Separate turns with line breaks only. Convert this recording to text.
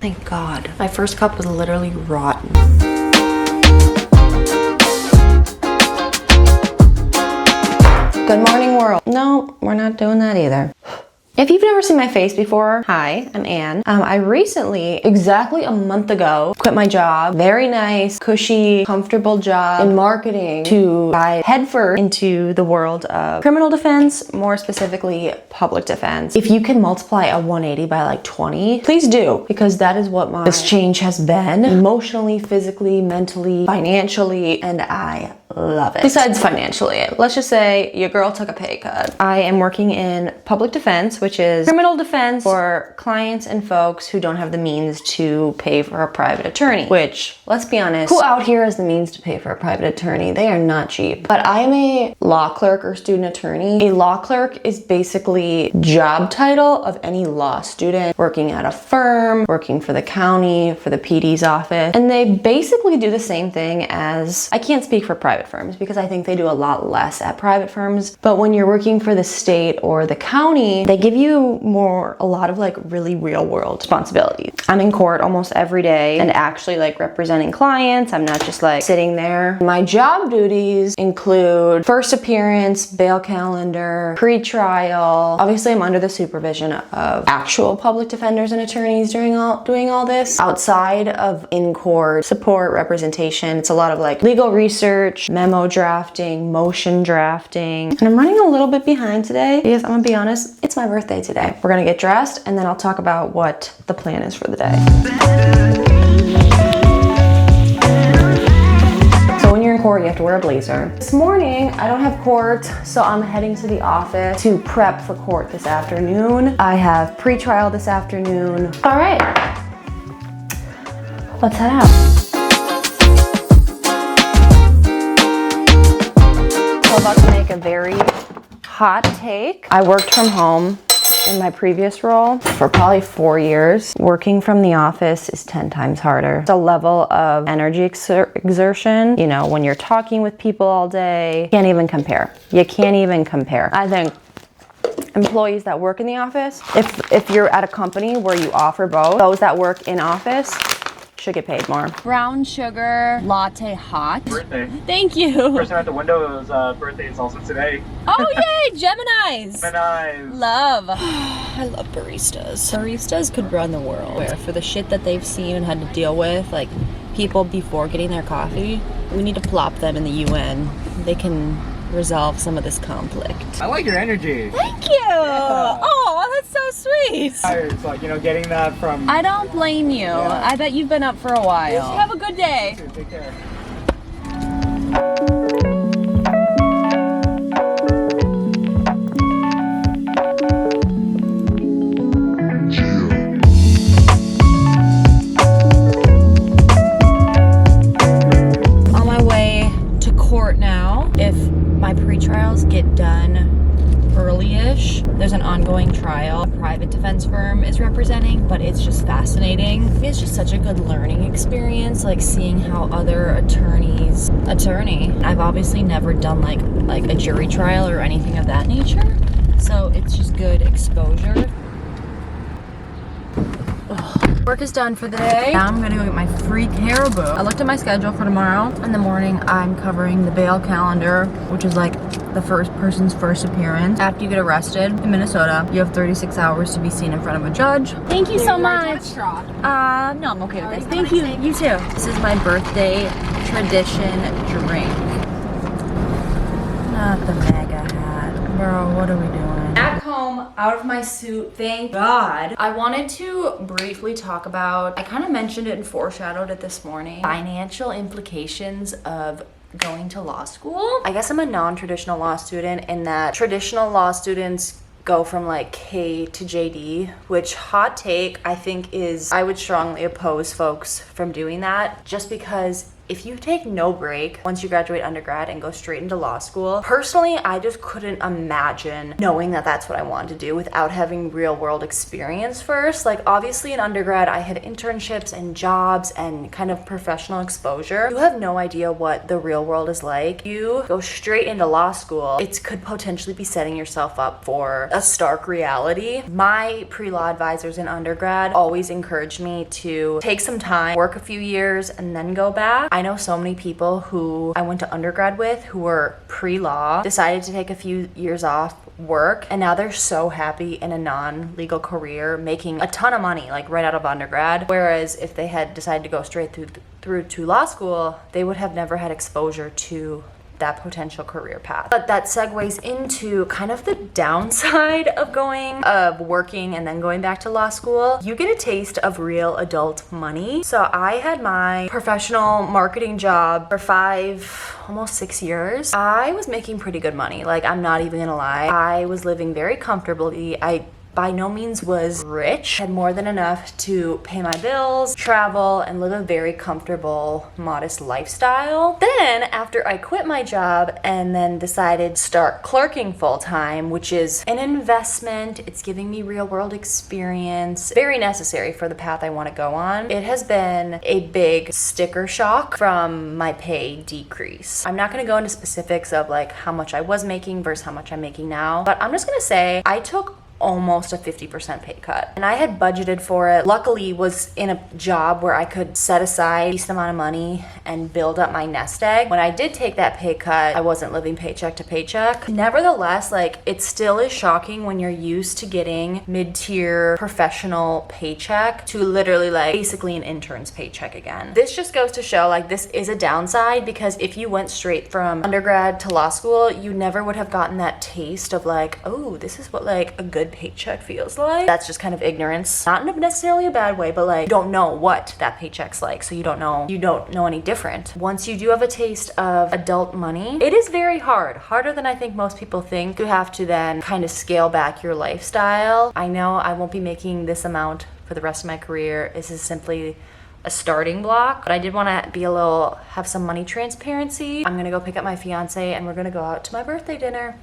Thank God. My first cup was literally rotten. Good morning, world. No, we're not doing that either. If you've never seen my face before, hi, I'm Anne. I recently, exactly a month ago, quit my job. Very nice, cushy, comfortable job in marketing to dive headfirst into the world of criminal defense, more specifically public defense. If you can multiply a 180 by like 20, please do, because that is what this change has been. Emotionally, physically, mentally, financially, and I love it. Besides financially, let's just say your girl took a pay cut. I am working in public defense, which is criminal defense for clients and folks who don't have the means to pay for a private attorney, which, let's be honest, who out here has the means to pay for a private attorney? They are not cheap. But I am a law clerk or student attorney. A law clerk is basically job title of any law student working at a firm, working for the county, for the PD's office. And they basically do the same thing as, I can't speak for private firms because I think they do a lot less at private firms. But when you're working for the state or the county, they give you a lot of like really real world responsibilities. I'm in court almost every day and actually like representing clients. I'm not just like sitting there. My job duties include first appearance, bail calendar, pre-trial. Obviously I'm under the supervision of actual public defenders and attorneys doing all this. Outside of in-court support, representation, it's a lot of like legal research, memo drafting, motion drafting. And I'm running a little bit behind today because I'm gonna be honest, it's my birthday today. We're gonna get dressed and then I'll talk about what the plan is for the day. So when you're in court, you have to wear a blazer. This morning, I don't have court, so I'm heading to the office to prep for court this afternoon. I have pre-trial this afternoon. All right, let's head out. So I'm about to make a very hot take. I worked from home in my previous role for probably 4 years. Working from the office is 10 times harder. It's a level of energy exertion, you know, when you're talking with people all day, can't even compare. You can't even compare. I think employees that work in the office, if you're at a company where you offer both, those that work in office should get paid more. Brown sugar latte hot.
Birthday.
Thank you.
Person at the window is birthday is also today.
Oh yay, Geminis.
Geminis.
Love. I love baristas. Baristas could run the world. Where for the shit that they've seen and had to deal with, like people before getting their coffee, we need to plop them in the UN. They can resolve some of this conflict.
I like your energy.
Thank you. Yeah. Oh, that's so sweet.
It's like, you know, getting that from...
I don't blame you. Yeah. I bet you've been up for a while. Have a good day.
You too. Take care.
On my way to court now. If my pre-trials get done early-ish, there's an ongoing trial a private defense firm is representing, but it's just fascinating. It's just such a good learning experience, like seeing how other attorneys I've obviously never done like a jury trial or anything of that nature, so it's just good exposure. Ugh. Work is done for the day. Now I'm gonna go get my free caribou. I looked at my schedule for tomorrow. In the morning, I'm covering the bail calendar, which is like the person's first appearance. After you get arrested in Minnesota, you have 36 hours to be seen in front of a judge. Thank you so much. No, I'm okay with this. Thank you. You too. This is my birthday tradition drink. Not the mega hat. Bro, what are we doing? Back home, out of my suit, thank God. I wanted to briefly talk about, I kind of mentioned it and foreshadowed it this morning, financial implications of going to law school. I guess I'm a non-traditional law student in that traditional law students go from like K to JD, which hot take I think is, I would strongly oppose folks from doing that just because if you take no break once you graduate undergrad and go straight into law school, personally, I just couldn't imagine knowing that that's what I wanted to do without having real world experience first. Like obviously in undergrad, I had internships and jobs and kind of professional exposure. You have no idea what the real world is like. You go straight into law school, it could potentially be setting yourself up for a stark reality. My pre-law advisors in undergrad always encouraged me to take some time, work a few years, and then go back. I know so many people who I went to undergrad with who were pre-law, decided to take a few years off work, and now they're so happy in a non-legal career, making a ton of money like right out of undergrad. Whereas if they had decided to go straight through to law school, they would have never had exposure to that potential career path. But that segues into kind of the downside of working and then going back to law school. You get a taste of real adult money. So I had my professional marketing job for almost 6 years. I was making pretty good money. Like, I'm not even gonna lie. I was living very comfortably. I by no means was rich, had more than enough to pay my bills, travel, and live a very comfortable, modest lifestyle. Then after I quit my job and then decided to start clerking full-time, which is an investment, it's giving me real world experience, very necessary for the path I want to go on. It has been a big sticker shock from my pay decrease. I'm not going to go into specifics of like how much I was making versus how much I'm making now, but I'm just going to say I took almost a 50% pay cut. And I had budgeted for it. Luckily was in a job where I could set aside a decent amount of money and build up my nest egg. When I did take that pay cut, I wasn't living paycheck to paycheck. Nevertheless, like it still is shocking when you're used to getting mid-tier professional paycheck to literally like basically an intern's paycheck again. This just goes to show like this is a downside, because if you went straight from undergrad to law school, you never would have gotten that taste of like, oh, this is what like a good paycheck feels like. That's just kind of ignorance, not in necessarily a bad way, but like you don't know what that paycheck's like, so you don't know any different. Once you do have a taste of adult money, it is very harder than I think most people think. You have to then kind of scale back your lifestyle. I know I won't be making this amount for the rest of my career. This is simply a starting block, but I did want to have some money transparency. I'm gonna go pick up my fiance and we're gonna go out to my birthday dinner.